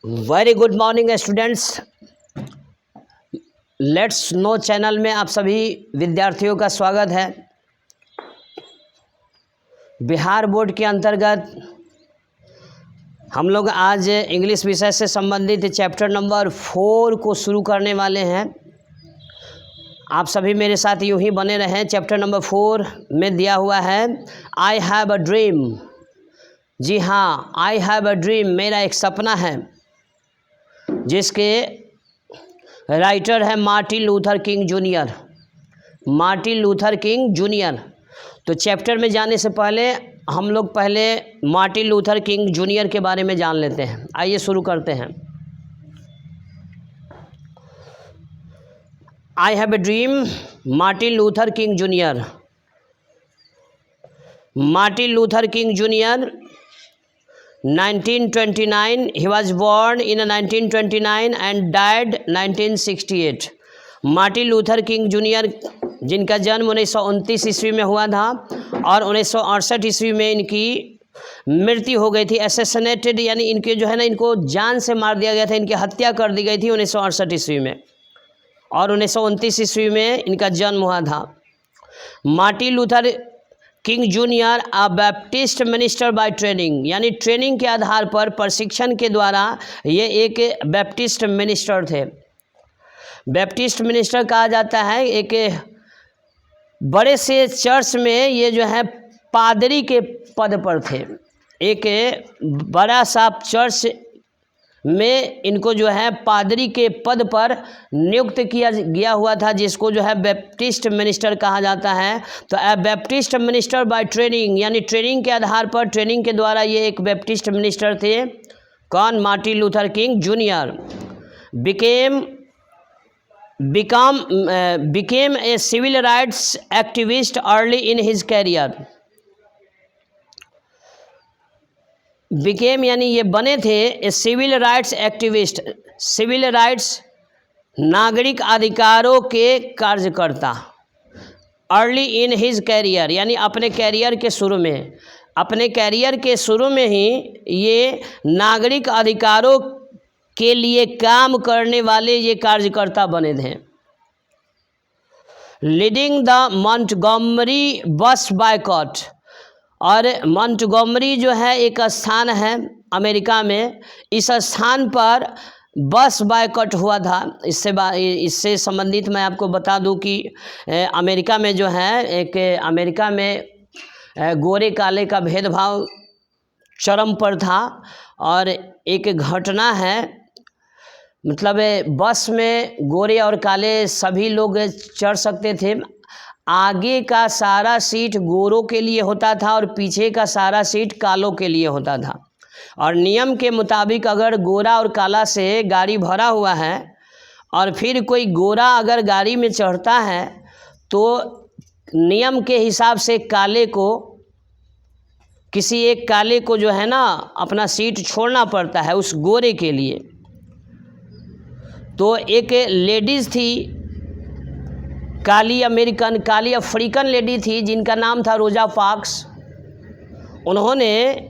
Very good morning students. Let's no channel में आप सभी विद्यार्थियों का स्वागत है। बिहार बोर्ड के अंतर्गत हम लोग आज इंग्लिश विषय से संबंधित चैप्टर नंबर 4 को शुरू करने वाले हैं। आप सभी मेरे साथ यूं ही बने रहें। चैप्टर नंबर 4 में दिया हुआ है आई हैव अ ड्रीम। जी हाँ, आई हैव अ ड्रीम, मेरा एक सपना है, जिसके राइटर है Martin Luther King junior. Martin Luther King junior. तो चैप्टर में जाने से पहले हम लोग पहले मार्टिन लूथर किंग जूनियर के बारे में जान लेते हैं। आइए शुरू करते हैं। I have a dream, Martin Luther King junior. Martin Luther King junior 1929, he was born in 1929 and died 1968। Martin Luther King junior जिनका जन्म 1929 ईस्वी में हुआ था और 1968 ईस्वी में इनकी मृत्यु हो गई थी। असैसिनेटेड यानी इनके जो है ना, इनको जान से मार दिया गया था, इनकी हत्या कर दी गई थी 1968 ईस्वी में, और 1929 ईस्वी में इनका जन्म हुआ था। Martin Luther King Junior a Baptist minister by training, यानी ट्रेनिंग के आधार पर, प्रशिक्षण के द्वारा ये एक बैप्टिस्ट मिनिस्टर थे। बैप्टिस्ट मिनिस्टर कहा जाता है। एक बड़े से चर्च में ये जो है पादरी के पद पर थे। एक बड़ा सा चर्च में इनको जो है पादरी के पद पर नियुक्त किया गया हुआ था, जिसको जो है बैप्टिस्ट मिनिस्टर कहा जाता है। तो ए बैप्टिस्ट मिनिस्टर बाय ट्रेनिंग, यानी ट्रेनिंग के आधार पर, ट्रेनिंग के द्वारा ये एक बैप्टिस्ट मिनिस्टर थे। कौन? Martin Luther King junior. became a civil rights activist early in his career। became यानी ये बने थे a civil rights activist. Civil rights नागरिक अधिकारों के कार्यकर्ता। अर्ली इन हिज कैरियर यानी अपने कैरियर के शुरू में, अपने कैरियर के शुरू में ही ये नागरिक अधिकारों के लिए काम करने वाले ये कार्यकर्ता बने थे। लीडिंग द मॉन्टगोमरी बस बायकॉट, और मॉन्टगोमरी जो है एक स्थान है अमेरिका में, इस स्थान पर बस बायकॉट हुआ था। इससे संबंधित मैं आपको बता दूं कि अमेरिका में जो है अमेरिका में गोरे काले का भेदभाव चरम पर था। और एक घटना है, मतलब बस में गोरे और काले सभी लोग चढ़ सकते थे। आगे का सारा सीट गोरों के लिए होता था और पीछे का सारा सीट कालों के लिए होता था। और नियम के मुताबिक अगर गोरा और काला से गाड़ी भरा हुआ है और फिर कोई गोरा अगर गाड़ी में चढ़ता है, तो नियम के हिसाब से काले को, किसी एक काले को जो है ना, अपना सीट छोड़ना पड़ता है उस गोरे के लिए। तो एक लेडीज़ थी, काली अफ्रीकन लेडी थी, जिनका नाम था रोजा पार्क्स। उन्होंने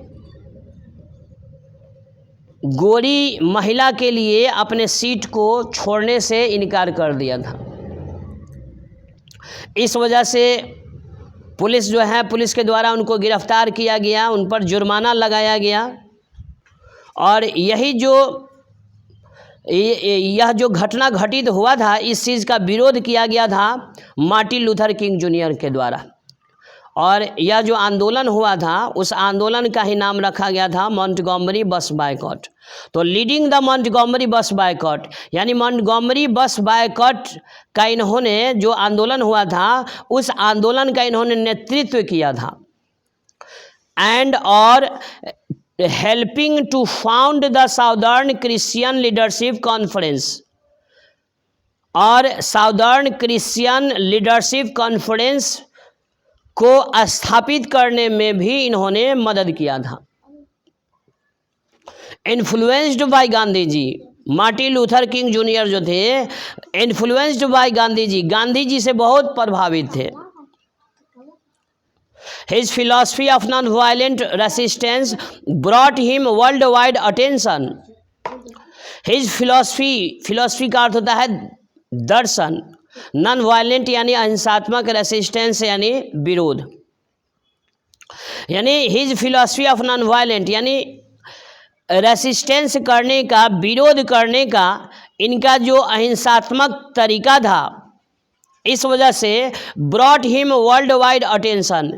गोरी महिला के लिए अपने सीट को छोड़ने से इनकार कर दिया था। इस वजह से पुलिस जो है, पुलिस के द्वारा उनको गिरफ्तार किया गया, उन पर जुर्माना लगाया गया। और यह जो घटना घटित हुआ था, इस चीज़ का विरोध किया गया था मार्टिन लूथर किंग जूनियर के द्वारा। और यह जो आंदोलन हुआ था, उस आंदोलन का ही नाम रखा गया था मॉन्टगोमरी बस बायकॉट। तो लीडिंग द मॉन्टगोमरी बस बायकॉट, यानी मॉन्टगोमरी बस बायकॉट का इन्होंने, जो आंदोलन हुआ था, उस आंदोलन का इन्होंने नेतृत्व किया था। एंड और helping to found the Southern Christian Leadership Conference, और साउदर्न क्रिश्चियन लीडरशिप कॉन्फ्रेंस को स्थापित करने में भी इन्होंने मदद किया था। Influenced by Gandhi ji, Martin Luther King Junior जो थे, इन्फ्लुएंस्ड बाय गांधी जी, गांधी जी से बहुत प्रभावित थे। His philosophy of non-violent resistance brought him worldwide attention। His philosophy का अर्थ होता है दर्शन, नॉन वायलेंट यानी अहिंसात्मक, रेसिस्टेंस यानी विरोध, यानी his philosophy of non violent यानी रेसिस्टेंस करने का, विरोध करने का इनका जो अहिंसात्मक तरीका था, इस वजह से brought him world wide attention,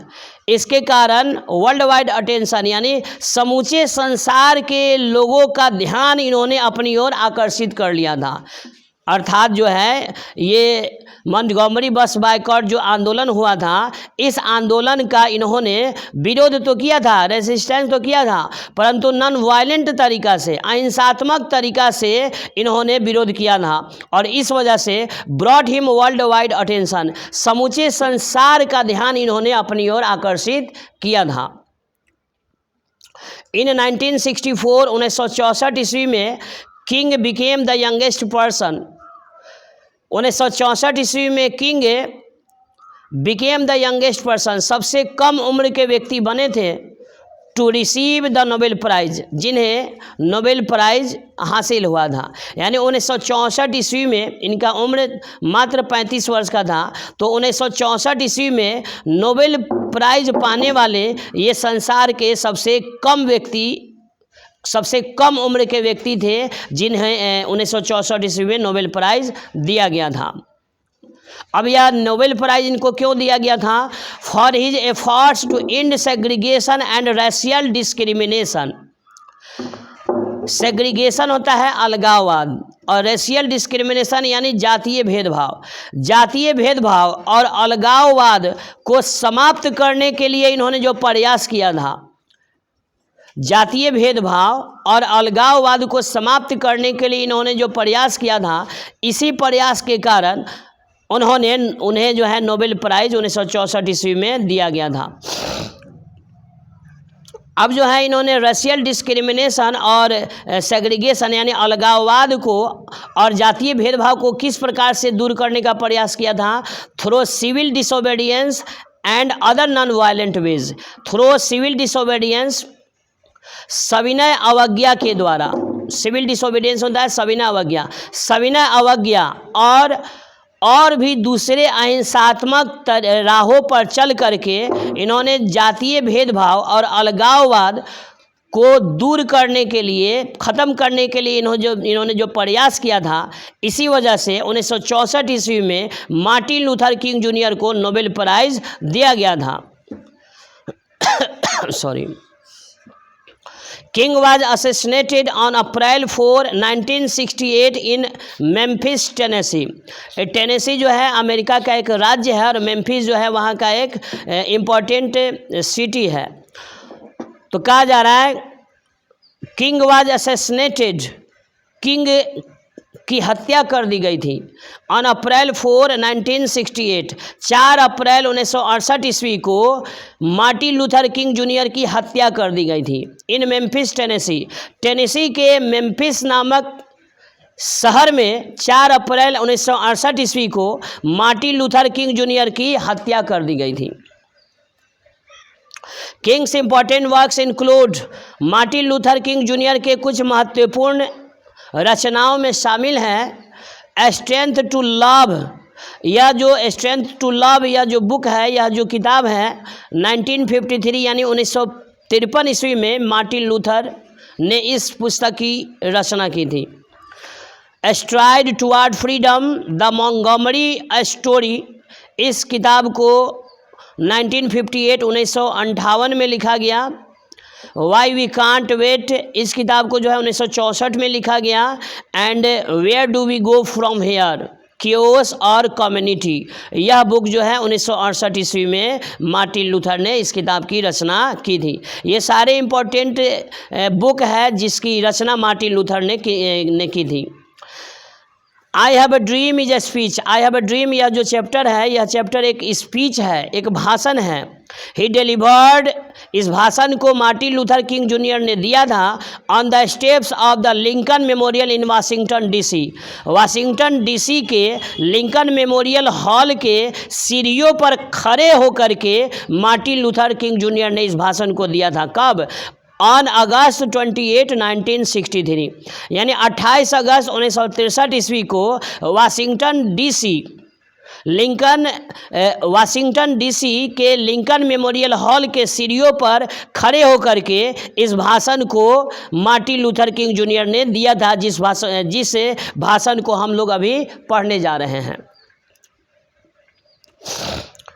इसके कारण वर्ल्ड वाइड अटेंशन यानी समूचे संसार के लोगों का ध्यान इन्होंने अपनी ओर आकर्षित कर लिया था। अर्थात जो है ये मंटगोमरी बस बायकॉट जो आंदोलन हुआ था, इस आंदोलन का इन्होंने विरोध तो किया था, रेसिस्टेंस तो किया था, परंतु नॉन वायलेंट तरीका से, अहिंसात्मक तरीका से इन्होंने विरोध किया था, और इस वजह से brought him world wide attention, समूचे संसार का ध्यान इन्होंने अपनी ओर आकर्षित किया था। इन 1964 1964 ईस्वी में King became the youngest person, 1964 ईस्वी में King became the youngest person, सबसे कम उम्र के व्यक्ति बने थे, to receive the Nobel Prize, जिन्हें नोबेल प्राइज हासिल हुआ था। यानी 1964 ईस्वी में इनका उम्र मात्र 35 वर्ष का था, तो 1964 ईस्वी में नोबेल प्राइज पाने वाले ये संसार के सबसे कम उम्र के व्यक्ति थे, जिन्हें 1964 ईस्वी में नोबेल प्राइज दिया गया था। अब यह नोबेल प्राइज इनको क्यों दिया गया था? For his efforts to end segregation and racial discrimination. Segregation होता है अलगाववाद, और रेशियल डिस्क्रिमिनेशन यानी जातीय भेदभाव। जातीय भेदभाव और अलगाववाद को समाप्त करने के लिए इन्होंने जो प्रयास किया था, जातीय भेदभाव और अलगाववाद को समाप्त करने के लिए इन्होंने जो प्रयास किया था, इसी प्रयास के कारण उन्हें जो है नोबेल प्राइज 1964 ईस्वी में दिया गया था। अब जो है इन्होंने रेशियल डिस्क्रिमिनेशन और सेग्रीगेशन यानी अलगाववाद को और जातीय भेदभाव को किस प्रकार से दूर करने का प्रयास किया था? Through civil disobedience and other non violent ways. Through civil disobedience, सविनय अवज्ञा के द्वारा, सिविल डिसोबीडियंस होता है सविनय अवज्ञा, सविनय अवज्ञा और भी दूसरे अहिंसात्मक राहों पर चल करके इन्होंने जातीय भेदभाव और अलगाववाद को दूर करने के लिए, ख़त्म करने के लिए इन्होंने जो प्रयास किया था, इसी वजह से 1964 ईस्वी में मार्टिन लूथर किंग जूनियर को नोबेल प्राइज़ दिया गया था। Sorry. King was assassinated on April 4, 1968 in Memphis, Tennessee। Tennessee जो है अमेरिका का एक राज्य है, और मेम्फिस जो है वहाँ का एक इम्पॉर्टेंट सिटी है। तो कहा जा रहा है किंग वाज असैसिनेटेड, किंग की हत्या कर दी गई थी। ऑन अप्रैल 4, 1968, 4 अप्रैल 1968 ईस्वी को मार्टिन लूथर किंग जूनियर की हत्या कर दी गई थी। इन मेम्फिस, टेनेसी के मेम्फिस नामक शहर में 4 अप्रैल 1968 ईस्वी को मार्टिन लूथर किंग जूनियर की हत्या कर दी गई थी। Kings important works include, Martin Luther King junior के कुछ महत्वपूर्ण रचनाओं में शामिल हैं स्ट्रेंथ टू लव। यह जो स्ट्रेंथ टू लव यह जो बुक है, यह जो किताब है 1953 यानी 1953 ईस्वी में मार्टिन लूथर ने इस पुस्तक की रचना की थी। STRIDE toward freedom, the Montgomery story, इस किताब को 1958 में लिखा गया। वाई वी कांट वेट, इस किताब को जो है 1964 में लिखा गया। And where do we go from here, chaos और कम्युनिटी, यह बुक जो है 1968 ईस्वी में मार्टिन लूथर ने इस किताब की रचना की थी। ये सारे इम्पोर्टेंट बुक है जिसकी रचना मार्टिन लूथर ने की थी। I have a dream is a speech, I have a dream यह जो चैप्टर है, यह चैप्टर एक स्पीच है, एक भाषण है। ही डिलीवर्ड, इस भाषण को मार्टिन लूथर किंग जूनियर ने दिया था on the steps of the Lincoln memorial in Washington DC. Washington DC के लिंकन मेमोरियल हॉल के सीढ़ियों पर खड़े होकर के मार्टिन लूथर किंग जूनियर ने इस भाषण को दिया था। कब? ऑन अगस्त 28, 1963, यानी 28 अगस्त 1963 ईस्वी को वाशिंगटन डीसी के लिंकन मेमोरियल हॉल के सीढ़ियों पर खड़े होकर के इस भाषण को मार्टिन लूथर किंग जूनियर ने दिया था, जिस भाषण को हम लोग अभी पढ़ने जा रहे हैं।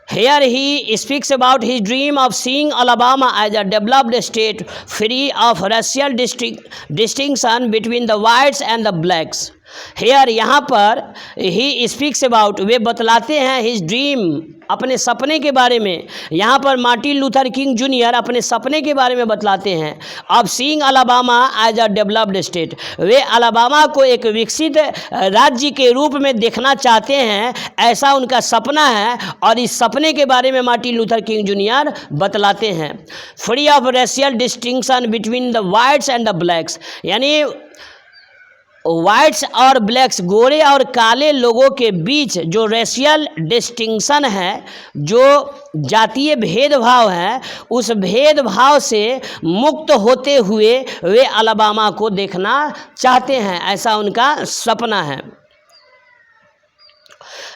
Here he speaks about his dream of seeing Alabama as a developed state free of racial distinction between the whites and the blacks. Here यहाँ पर he speaks about, वे बतलाते हैं his dream, अपने सपने के बारे में। यहाँ पर मार्टिन लूथर किंग जूनियर अपने सपने के बारे में बतलाते हैं। अब seeing Alabama as a developed state, वे अलाबामा को एक विकसित राज्य के रूप में देखना चाहते हैं, ऐसा उनका सपना है। और इस सपने के बारे में मार्टिन लूथर किंग जूनियर बतलाते हैं। Free of racial distinction between the whites and the blacks, यानी वाइट्स और ब्लैक्स, गोरे और काले लोगों के बीच जो रेशियल डिस्टिंक्शन है, जो जातीय भेदभाव है, उस भेदभाव से मुक्त होते हुए वे अलाबामा को देखना चाहते हैं, ऐसा उनका सपना है।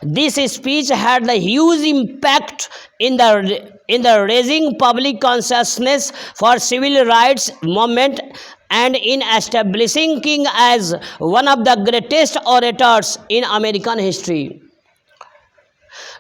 This speech had the huge impact in the raising public consciousness for civil rights movement and in establishing King as one of the greatest orators in American history.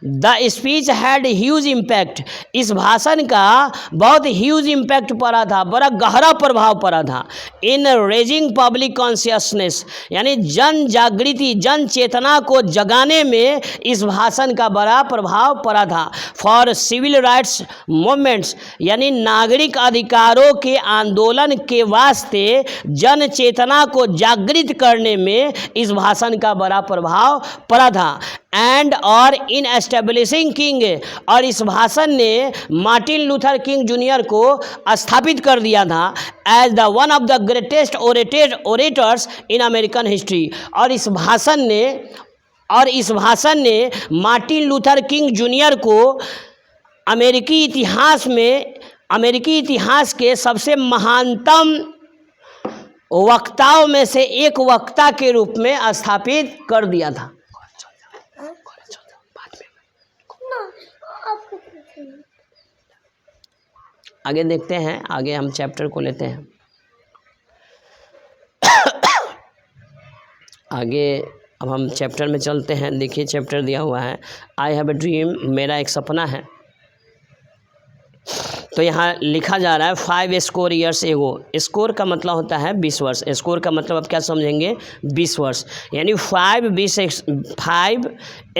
The speech had huge impact, इस भाषण का बहुत huge impact पड़ा था, बड़ा गहरा प्रभाव पड़ा था। इन रेजिंग पब्लिक कॉन्शियसनेस, यानी जन जागृति, जन चेतना को जगाने में इस भाषण का बड़ा प्रभाव पड़ा था। फॉर सिविल राइट्स मूवमेंट्स, यानी नागरिक अधिकारों के आंदोलन के वास्ते जन चेतना को जागृत करने में इस भाषण का बड़ा प्रभाव पड़ा था। एंड और इन एस्टेब्लिशिंग किंग, और इस भाषण ने मार्टिन लूथर किंग जूनियर को स्थापित कर दिया था as the one of the greatest orators in American history. और इस भाषण ने मार्टिन लूथर किंग जूनियर को अमेरिकी इतिहास के सबसे महानतम वक्ताओं में से एक वक्ता के रूप में स्थापित कर दिया था। आगे देखते हैं, आगे हम चैप्टर को लेते हैं। आगे अब हम चैप्टर में चलते हैं। देखिए चैप्टर दिया हुआ है, आई हैव ए ड्रीम, मेरा एक सपना है। तो यहाँ लिखा जा रहा है 5 स्कोर ईयर्स एगो। स्कोर का मतलब होता है 20 वर्ष। स्कोर का मतलब आप क्या समझेंगे? 20 वर्ष, यानी 5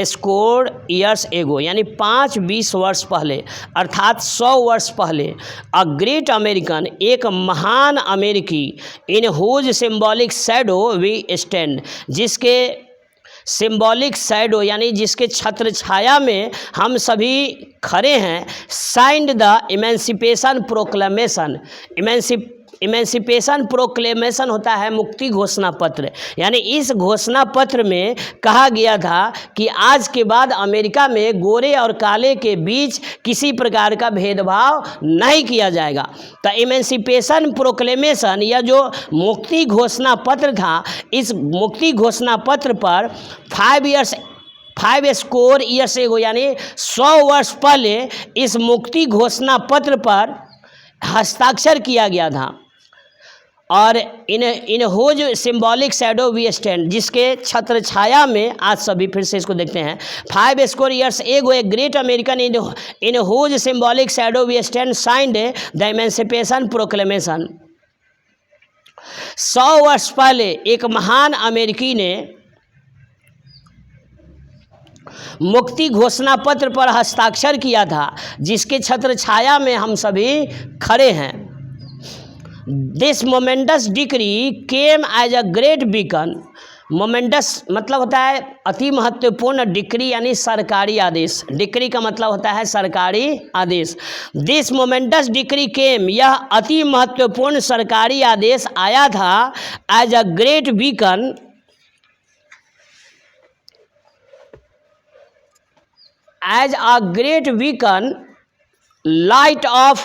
स्कोर ईयर्स एगो, यानी 20 वर्ष पहले, अर्थात 100 वर्ष पहले। अ ग्रेट अमेरिकन, एक महान अमेरिकी, in whose symbolic shadow we stand, जिसके सिम्बॉलिक शैडो यानी जिसके छत्र छाया में हम सभी खड़े हैं। Signed the emancipation proclamation. Emancipation proclamation होता है मुक्ति घोषणा पत्र, यानी इस घोषणा पत्र में कहा गया था कि आज के बाद अमेरिका में गोरे और काले के बीच किसी प्रकार का भेदभाव नहीं किया जाएगा। तो इमेंसिपेशन प्रोक्लेमेशन, यह जो मुक्ति घोषणा पत्र था, इस मुक्ति घोषणा पत्र पर 5 स्कोर ईयर्स एगो, यानी 100 वर्ष पहले इस मुक्ति घोषणा पत्र पर हस्ताक्षर किया गया था। और in whose symbolic shadow we stand, जिसके छत्र छाया में आज सभी, फिर से इसको देखते हैं। 5 score years ago a great American in whose symbolic shadow we stand signed the emancipation proclamation. 100 वर्ष पहले एक महान अमेरिकी ने मुक्ति घोषणा पत्र पर हस्ताक्षर किया था, जिसके छत्र छाया में हम सभी खड़े हैं। This momentous decree came as a great beacon. Momentous मतलब होता है अति महत्वपूर्ण, डिक्री यानी सरकारी आदेश। डिक्री का मतलब होता है सरकारी आदेश। दिस मोमेंटस डिक्री केम, यह अति महत्वपूर्ण सरकारी आदेश आया था as a great beacon, as a great beacon light of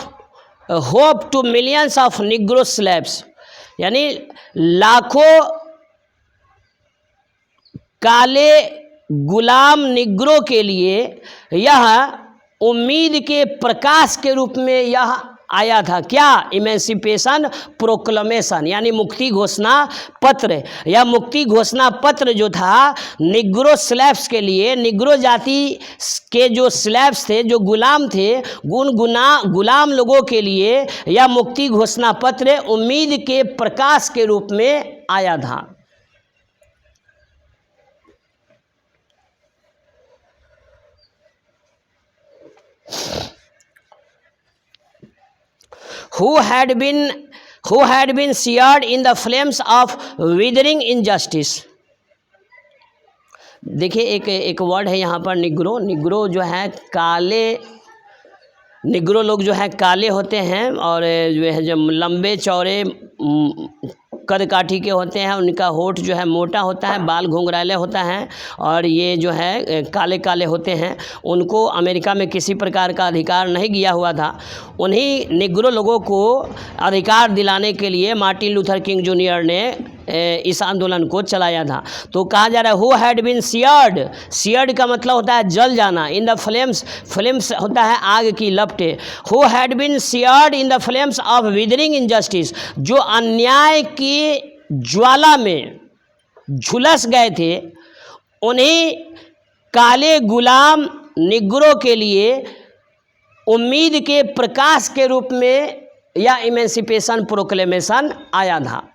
hope to millions of negro slaves, यानी लाखों काले गुलाम निग्रो के लिए यह उम्मीद के प्रकाश के रूप में यह आया था। क्या? इमेंसिपेशन प्रोक्लेमेशन, यानी मुक्ति घोषणा पत्र। यह मुक्ति घोषणा पत्र जो था निग्रो स्लेव्स के लिए, निग्रो जाति के जो स्लेव्स थे, जो गुलाम थे, उन गुलाम लोगों के लिए यह मुक्ति घोषणा पत्र उम्मीद के प्रकाश के रूप में आया था। who had been seared in the flames of withering injustice। देखिए एक वर्ड है यहाँ पर निग्रो। निग्रो जो है काले, निग्रो लोग जो है काले होते हैं और जो है जब लंबे चौड़े कद काठी के होते हैं, उनका होठ जो है मोटा होता है, बाल घुंघराले होता है और ये जो है काले काले होते हैं। उनको अमेरिका में किसी प्रकार का अधिकार नहीं दिया हुआ था। उन्हीं निग्रो लोगों को अधिकार दिलाने के लिए मार्टिन लूथर किंग जूनियर ने इस आंदोलन को चलाया था। तो कहा जा रहा है who had been seared, seared का मतलब होता है जल जाना, इन द फ्लेम्स, फ्लेम्स होता है आग की लपटें। Who had been seared in the flames of withering injustice, जो अन्याय की ज्वाला में झुलस गए थे, उन्हीं काले गुलाम निग्रो के लिए उम्मीद के प्रकाश के रूप में यह इमेंसिपेशन प्रोक्लेमेशन आया था।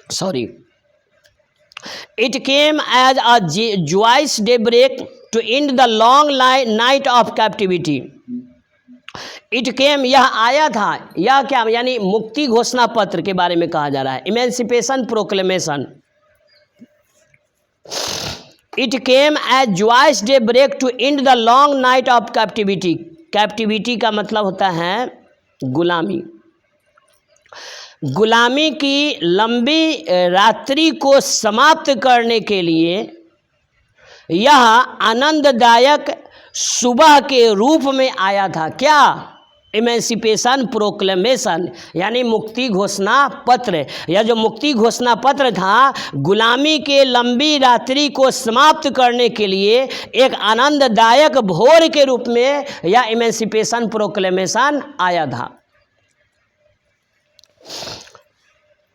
Sorry, it came as a joyous daybreak to end the long night of captivity। It came, यह आया था, यह क्या, यानी मुक्ति घोषणा पत्र के बारे में कहा जा रहा है, emancipation proclamation. It came as joyous daybreak to end the long night of captivity। Captivity का मतलब होता है गुलामी। गुलामी की लंबी रात्रि को समाप्त करने के लिए यह आनंददायक सुबह के रूप में आया था। क्या? इमेंसिपेशन प्रोक्लेमेशन, यानी मुक्ति घोषणा पत्र। यह जो मुक्ति घोषणा पत्र था, गुलामी के लंबी रात्रि को समाप्त करने के लिए एक आनंददायक भोर के रूप में यह इमेंसिपेशन प्रोक्लेमेशन आया था।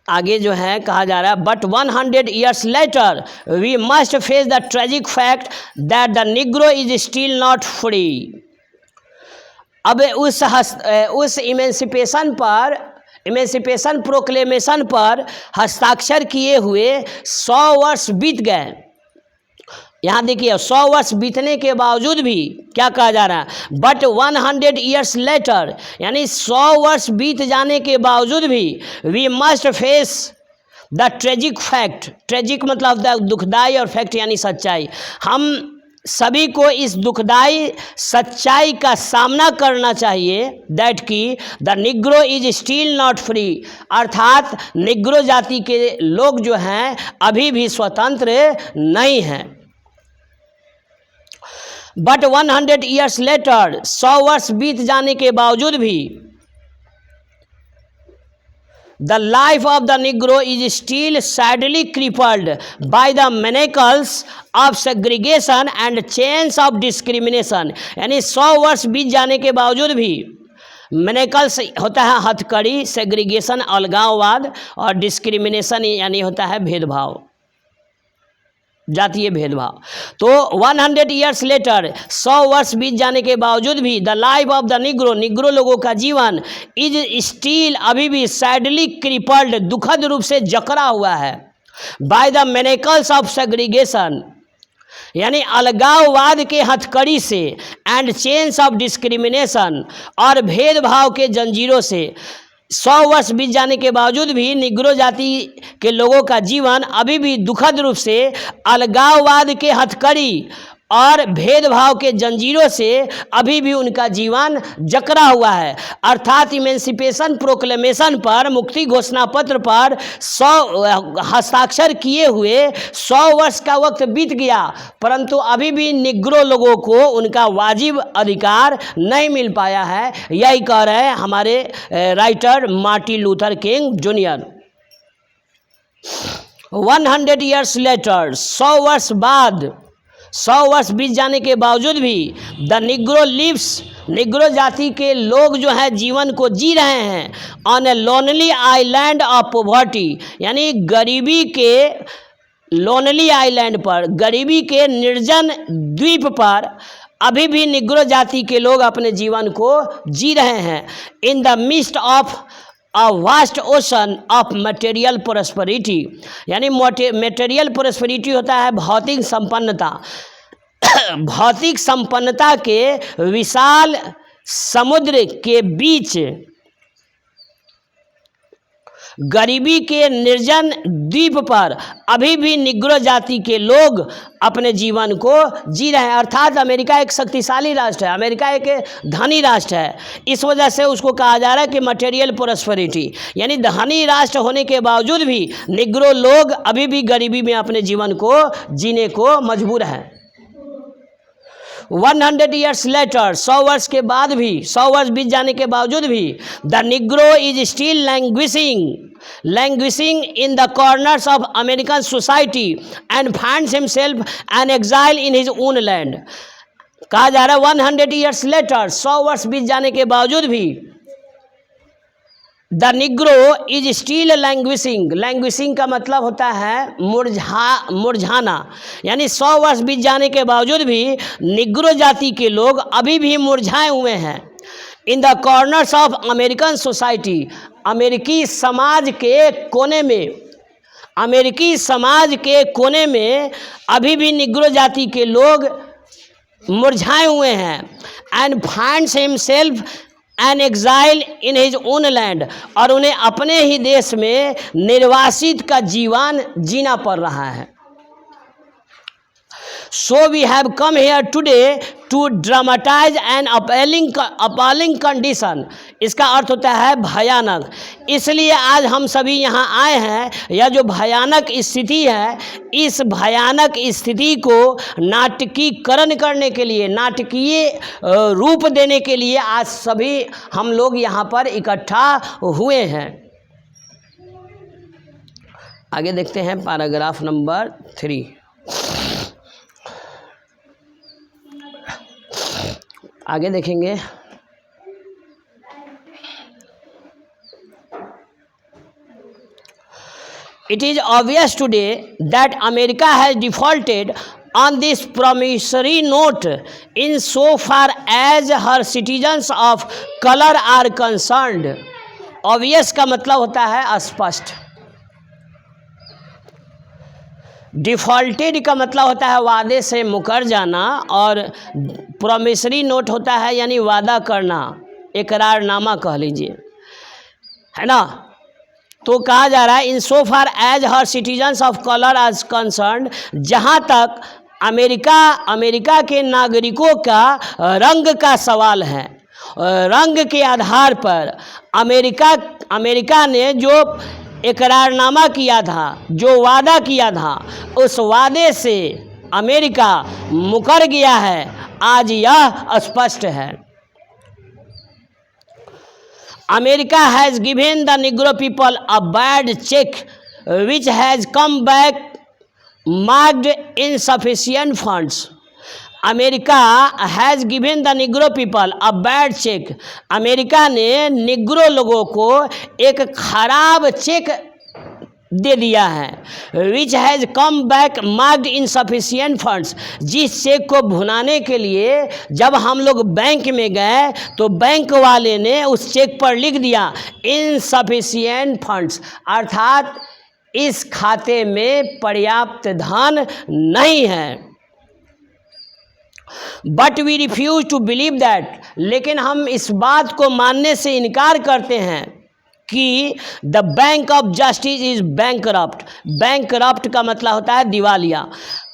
आगे जो है कहा जा रहा है but 100 years later we must face the tragic fact that the Negro is still not free। अब उस इमेंसिपेशन पर, इमेंसिपेशन प्रोक्लेमेशन पर हस्ताक्षर किए हुए 100 वर्ष बीत गए। यहाँ देखिए 100 वर्ष बीतने के बावजूद भी क्या कहा जा रहा है, बट 100 years later, यानी 100 वर्ष बीत जाने के बावजूद भी we must face the tragic fact. Tragic मतलब दुखदाई और फैक्ट यानी सच्चाई। हम सभी को इस दुखदाई सच्चाई का सामना करना चाहिए, दैट की the Negro is still not free, अर्थात निग्रो जाति के लोग जो हैं अभी भी स्वतंत्र नहीं हैं। बट 100 years later, 100 वर्ष बीत जाने के बावजूद भी the life of the Negro is still sadly crippled by the manacles of segregation and chains of discrimination. यानी 100 वर्ष बीत जाने के बावजूद भी मैनेकल्स होता है हथकड़ी, सेग्रीगेशन अलगाववाद और डिस्क्रिमिनेशन यानी होता है भेदभाव, जातीय भेदभाव। तो 100 years later, 100 वर्ष बीत जाने के बावजूद भी the life of the Negro, Negro लोगों का जीवन इज स्टिल अभी भी सैडली क्रिपल्ड, दुखद रूप से जकड़ा हुआ है, bye the manacles of segregation, यानी अलगाववाद के हथकड़ी से, एंड चेन्स ऑफ डिस्क्रिमिनेशन, और भेदभाव के जंजीरों से। 100 वर्ष बीत जाने के बावजूद भी निग्रो जाति के लोगों का जीवन अभी भी दुखद रूप से अलगाववाद के हथकड़ी और भेदभाव के जंजीरों से अभी भी उनका जीवन जकड़ा हुआ है। अर्थात इमेंसिपेशन प्रोक्लेमेशन पर, मुक्ति घोषणा पत्र पर 100 हस्ताक्षर किए हुए 100 वर्ष का वक्त बीत गया, परंतु अभी भी निग्रो लोगों को उनका वाजिब अधिकार नहीं मिल पाया है। यही कह रहे हैं हमारे writer Martin Luther King junior. 100 years later, 100 वर्ष बाद, 100 वर्ष बीत जाने के बावजूद भी द निग्रो लिव्स, निग्रो जाति के लोग जो है जीवन को जी रहे हैं on a lonely island of poverty, यानी गरीबी के लोनली आइलैंड पर, गरीबी के निर्जन द्वीप पर अभी भी निग्रो जाति के लोग अपने जीवन को जी रहे हैं। In the mist of a vast ocean of material prosperity, यानी मटेरियल प्रोस्पेरिटी होता है भौतिक संपन्नता, भौतिक संपन्नता के विशाल समुद्र के बीच गरीबी के निर्जन द्वीप पर अभी भी निग्रो जाति के लोग अपने जीवन को जी रहे हैं। अर्थात अमेरिका एक शक्तिशाली राष्ट्र है, अमेरिका एक धनी राष्ट्र है, इस वजह से उसको कहा जा रहा है कि मटेरियल प्रोस्पेरिटी, यानी धनी राष्ट्र होने के बावजूद भी निग्रो लोग अभी भी गरीबी में अपने जीवन को जीने को मजबूर हैं। 100 years later, 100 वर्ष के बाद भी, 100 वर्ष बीत जाने के बावजूद भी the Negro is still languishing in the corners of American society and finds himself an exile in his own land। कहा जा रहा है 100 years later, 100 वर्ष बीत जाने के बावजूद भी the Negro is still languishing, languishing का मतलब होता है मुरझाना, यानी 100 वर्ष बीत जाने के बावजूद भी निग्रो जाति के लोग अभी भी मुरझाए हुए हैं। In the corners of American society, अमेरिकी समाज के कोने में, अमेरिकी समाज के कोने में अभी भी निग्रो जाति के लोग मुरझाए हुए हैं। And finds himself an exile in his own land, और उन्हें अपने ही देश में निर्वासित का जीवन जीना पड़ रहा है। So we have come here today to dramatize an appalling condition। इसका अर्थ होता है भयानक। इसलिए आज हम सभी यहाँ आए हैं, यह जो भयानक स्थिति है, इस भयानक स्थिति को नाटकीकरण करने के लिए, नाटकीय रूप देने के लिए आज सभी हम लोग यहाँ पर इकट्ठा हुए हैं। आगे देखते हैं पैराग्राफ नंबर 3। आगे देखेंगे। It is obvious today that America has defaulted on this promissory note in so far as her citizens of color are concerned। Obvious का मतलब होता है स्पष्ट, डिफ़ॉल्टेड का मतलब होता है वादे से मुकर जाना, और प्रॉमिसरी नोट होता है यानी वादा करना, इकरारनामा कह लीजिए, है ना। तो कहा जा रहा है in so far as her citizens of colour are concern, जहाँ तक अमेरिका के नागरिकों का रंग का सवाल है, रंग के आधार पर अमेरिका ने जो इकरारनामा किया था, जो वादा किया था, उस वादे से अमेरिका मुकर गया है, आज यह स्पष्ट है। America has given the negro people a bad check which has come back marked insufficient funds. America has given the negro people a bad check, America ने निग्रो लोगों को एक खराब चेक दे दिया है। Which has come back marked insufficient funds, जिस check को भुनाने के लिए जब हम लोग बैंक में गए तो बैंक वाले ने उस चेक पर लिख दिया इनसफिशिएंट फंड्स, अर्थात इस खाते में पर्याप्त धन नहीं है। But we refuse to believe that, लेकिन हम इस बात को मानने से इनकार करते हैं कि the bank of justice is bankrupt. Bankrupt का मतलब होता है दिवालिया।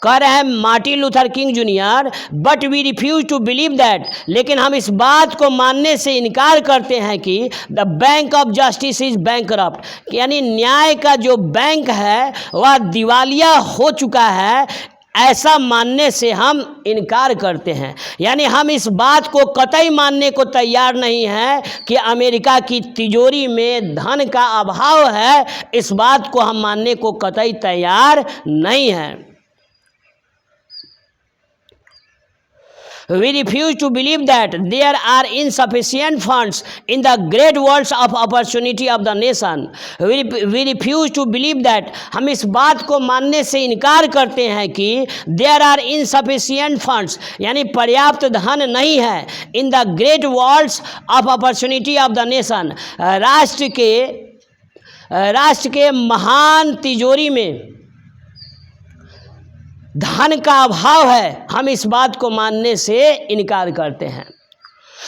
कह रहे हैं Martin Luther King junior, but we refuse to believe that, लेकिन हम इस बात को मानने से इनकार करते हैं कि the bank of justice is bankrupt, यानी न्याय का जो बैंक है वह दिवालिया हो चुका है, ऐसा मानने से हम इनकार करते हैं। यानी हम इस बात को कतई मानने को तैयार नहीं हैं कि अमेरिका की तिजोरी में धन का अभाव है, इस बात को हम मानने को कतई तैयार नहीं हैं। We refuse to believe that there are insufficient funds in the great worlds of opportunity of the nation. We refuse to believe that, हम इस बात को मानने से इनकार करते हैं कि there are insufficient funds, यानी पर्याप्त धन नहीं है, in the great worlds of opportunity of the nation, राष्ट्र के महान तिजोरी में धन का अभाव है, हम इस बात को मानने से इनकार करते हैं।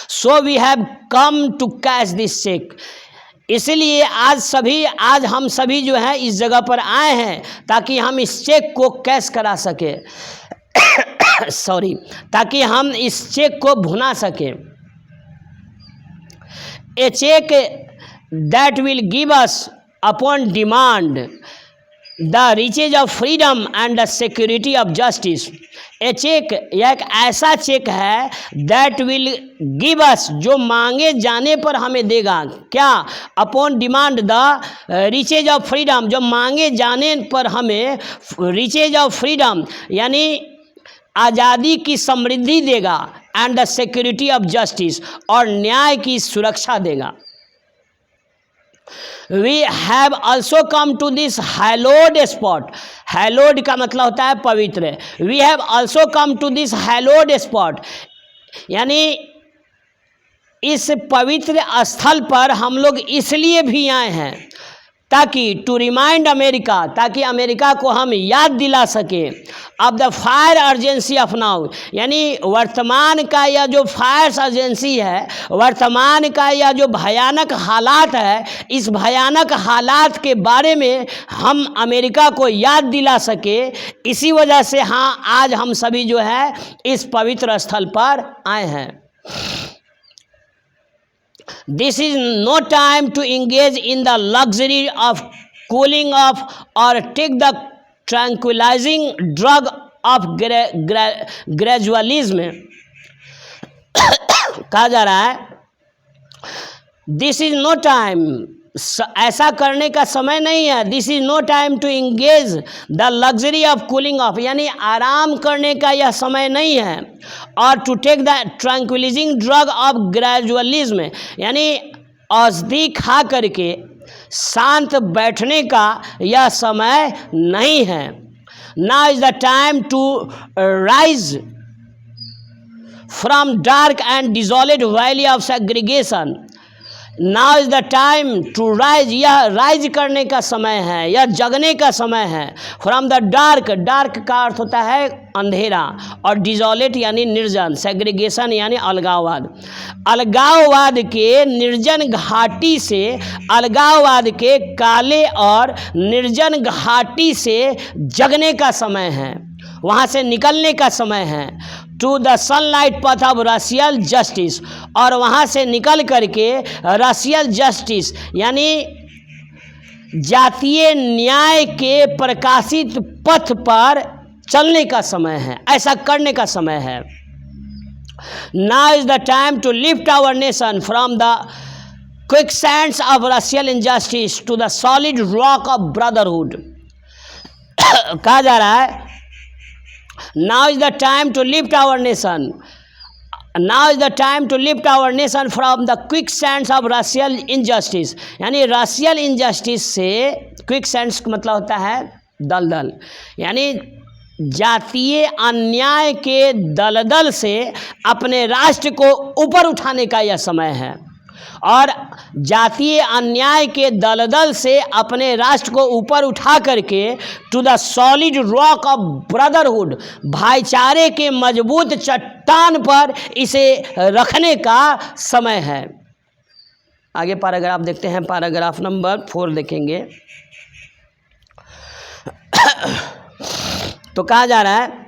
So we have come to cash this check, इसलिए आज हम सभी जो है इस जगह पर आए हैं ताकि हम इस चेक को कैश करा सके ताकि हम इस चेक को भुना सकें। A cheque that will give us upon demand the riches of freedom and the security of justice. A cheque, यह एक ऐसा चेक है दैट विल गिव अस, जो मांगे जाने पर हमें देगा, क्या? Upon demand the riches of freedom, जो मांगे जाने पर हमें रिचेज ऑफ फ्रीडम यानी आज़ादी की समृद्धि देगा, and the security of justice, और न्याय की सुरक्षा देगा। We have also come to this hallowed spot. Hallowed का मतलब होता है पवित्र। We have also come to this hallowed spot, यानी इस पवित्र स्थल पर हम लोग इसलिए भी आए हैं ताकि टू रिमाइंड अमेरिका, ताकि अमेरिका को हम याद दिला सके of the fire urgency of now, यानी वर्तमान का यह जो फायर अर्जेंसी है, वर्तमान का यह जो भयानक हालात है, इस भयानक हालात के बारे में हम अमेरिका को याद दिला सके। इसी वजह से आज हम सभी जो है इस पवित्र स्थल पर आए हैं। This is no time to engage in the luxury of cooling off or take the tranquilizing drug of gradualism। कहा जा रहा है दिस इज नो टाइम, ऐसा करने का समय नहीं है। This is no time to engage the luxury of cooling off, यानी आराम करने का यह समय नहीं है, और to take the tranquillising drug of gradualism, यानी औषधि खा करके शांत बैठने का यह समय नहीं है। Now is the time to rise from dark and desolate valley of segregation. Now is the time to rise, यह राइज करने का समय है, यह जगने का समय है। फ्रॉम द डार्क, डार्क का अर्थ होता है अंधेरा, और डिसॉलेट यानी निर्जन, सेग्रीगेशन यानी अलगाववाद। अलगाववाद के निर्जन घाटी से, अलगाववाद के काले और निर्जन घाटी से जगने का समय है, वहाँ से निकलने का समय है। To the sunlight path of racial justice, और वहाँ से निकल करके राशियल जस्टिस यानी जातीय न्याय के प्रकाशित पथ पर चलने का समय है, ऐसा करने का समय है। Now is the time to lift our nation from the quicksands of racial injustice to the solid rock of brotherhood. कहा जा रहा है now is the time to lift our nation, now is the time to lift our nation from the quicksands of racial injustice, यानी racial injustice से, quicksands का मतलब होता है दलदल, यानी जातीय अन्याय के दलदल से अपने राष्ट्र को ऊपर उठाने का यह समय है, और जातीय अन्याय के दलदल से अपने राष्ट्र को ऊपर उठा करके to the solid rock of brotherhood, भाईचारे के मजबूत चट्टान पर इसे रखने का समय है। आगे पैराग्राफ देखते हैं, पैराग्राफ नंबर 4 देखेंगे। तो कहा जा रहा है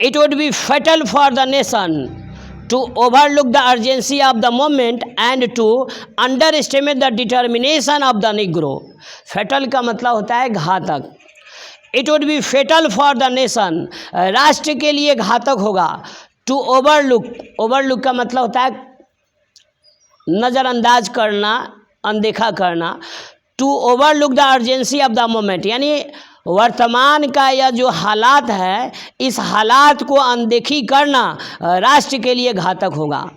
it would be fatal for the nation to overlook the urgency of the moment and to underestimate the determination of the Negro. Fatal का मतलब होता है घातक. It would be fatal for the nation. राष्ट्र के लिए घातक होगा. To overlook का मतलब होता है नज़रअंदाज करना, अनदेखा करना. To overlook the urgency of the moment, यानी वर्तमान का यह जो हालात है, इस हालात को अनदेखी करना राष्ट्र के लिए घातक होगा.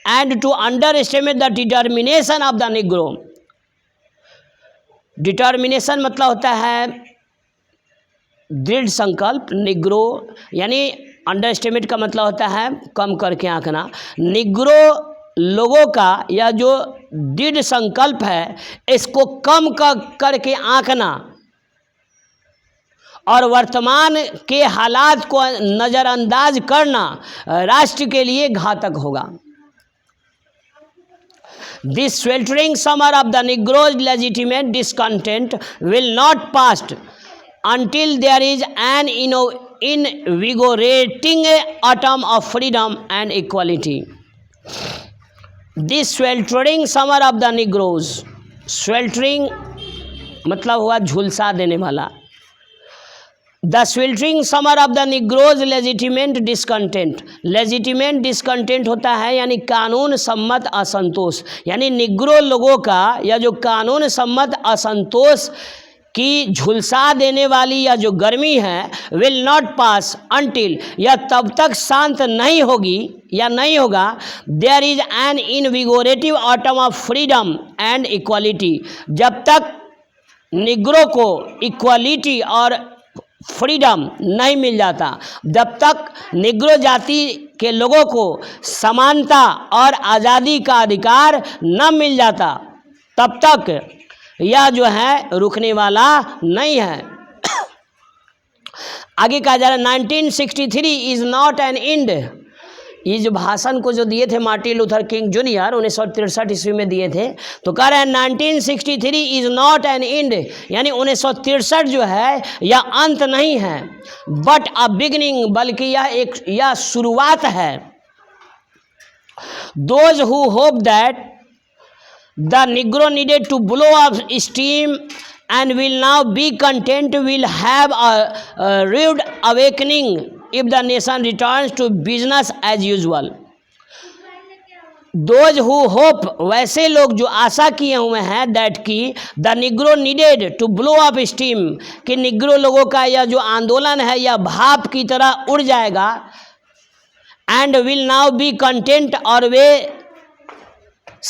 And to underestimate the determination of the negro. Determination मतलब होता है दृढ़ संकल्प. निग्रो यानी अंडर एस्टिमेट का मतलब होता है कम करके आंकना. निग्रो लोगों का यह जो दृढ़ संकल्प है, इसको कम करके आंकना और वर्तमान के हालात को नज़रअंदाज करना राष्ट्र के लिए घातक होगा. This sweltering summer of the Negro's legitimate discontent will not pass until there is an invigorating autumn of freedom and equality. This sweltering summer of the Negroes, sweltering मतलब हुआ झुलसा देने वाला. The sweltering summer of the Negroes legitimate discontent. Legitimate discontent होता है यानी कानून सम्मत असंतोष. यानी निग्रो लोगों का या जो कानून सम्मत असंतोष की झुलसा देने वाली या जो गर्मी है, will not pass until, यह तब तक शांत नहीं होगी या नहीं होगा, there is an invigorating autumn of freedom and equality. जब तक निग्रो को इक्वालिटी और फ्रीडम नहीं मिल जाता, जब तक निग्रो जाति के लोगों को समानता और आज़ादी का अधिकार न मिल जाता, तब तक यह जो है रुकने वाला नहीं है. आगे कहा जा रहा है 1963 इज़ नॉट एन एंड. ये जो भाषण को जो दिए थे मार्टिन लूथर किंग जूनियर 1963 ईस्वी में दिए थे, तो कह रहे हैं 1963 इज़ नॉट एन एंड, यानी 1963 जो है यह अंत नहीं है, बट अ बिगनिंग, बल्कि यह शुरुआत है. Those who hope that the negro needed to blow up steam and will now be content will have a rude awakening if the nation returns to business as usual. Those who hope, वैसे लोग जो आशा किए हुए हैं that कि the negro needed to blow up steam, कि Negro लोगों का यह जो आंदोलन है यह भाप की तरह उड़ जाएगा, and will now be content, और वे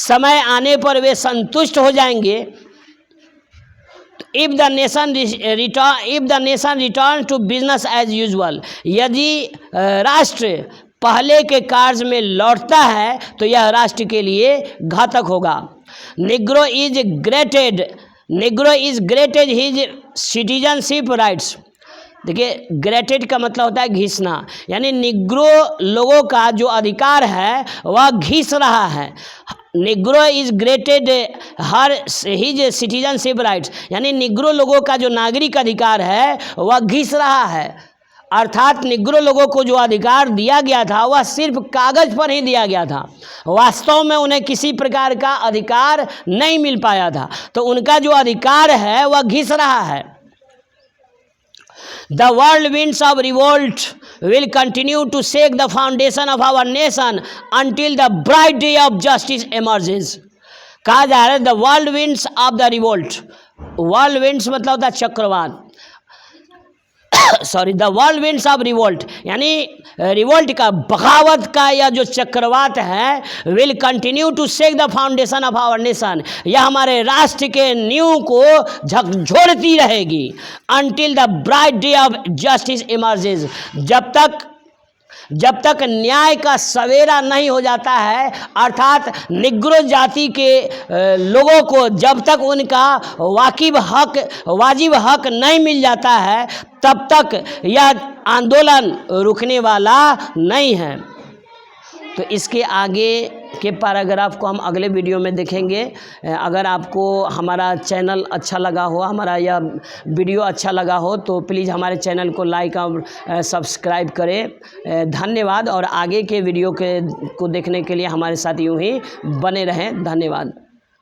समय आने पर वे संतुष्ट हो जाएंगे. If the nation returns to business as usual, यदि राष्ट्र पहले के कार्य में लौटता है तो यह राष्ट्र के लिए घातक होगा. Negro is granted his citizenship rights. देखिए, ग्रेटेड का मतलब होता है घिसना, यानी निग्रो लोगों का जो अधिकार है वह घिस रहा है. Negro is granted her his citizenship rights, यानी निग्रो लोगों का जो नागरिक अधिकार है वह घिस रहा है. अर्थात निग्रो लोगों को जो अधिकार दिया गया था वह सिर्फ कागज़ पर ही दिया गया था, वास्तव में उन्हें किसी प्रकार का अधिकार नहीं मिल पाया था. तो उनका जो अधिकार है वह घिस रहा है. The whirlwinds of revolt will continue to shake the foundation of our nation until the bright day of justice emerges. कहा जा रहा है the whirlwinds of the revolt. whirlwinds मतलब होता है चक्रवात. Sorry, the whirlwinds of revolt, यानी revolt का, बगावत का यह जो चक्रवात है, will continue to shake the foundation of our nation, यह हमारे राष्ट्र के नींव को झकझोरती रहेगी. Until the bright day of justice emerges, जब तक न्याय का सवेरा नहीं हो जाता है, अर्थात निग्रो जाति के लोगों को जब तक उनका वाजिब हक नहीं मिल जाता है, तब तक यह आंदोलन रुकने वाला नहीं है. तो इसके आगे के पैराग्राफ को हम अगले वीडियो में देखेंगे। अगर आपको हमारा चैनल अच्छा लगा हो, हमारा यह वीडियो अच्छा लगा हो, तो प्लीज़ हमारे चैनल को लाइक और सब्सक्राइब करें। धन्यवाद। और आगे के वीडियो को देखने के लिए हमारे साथ यूं ही बने रहें। धन्यवाद।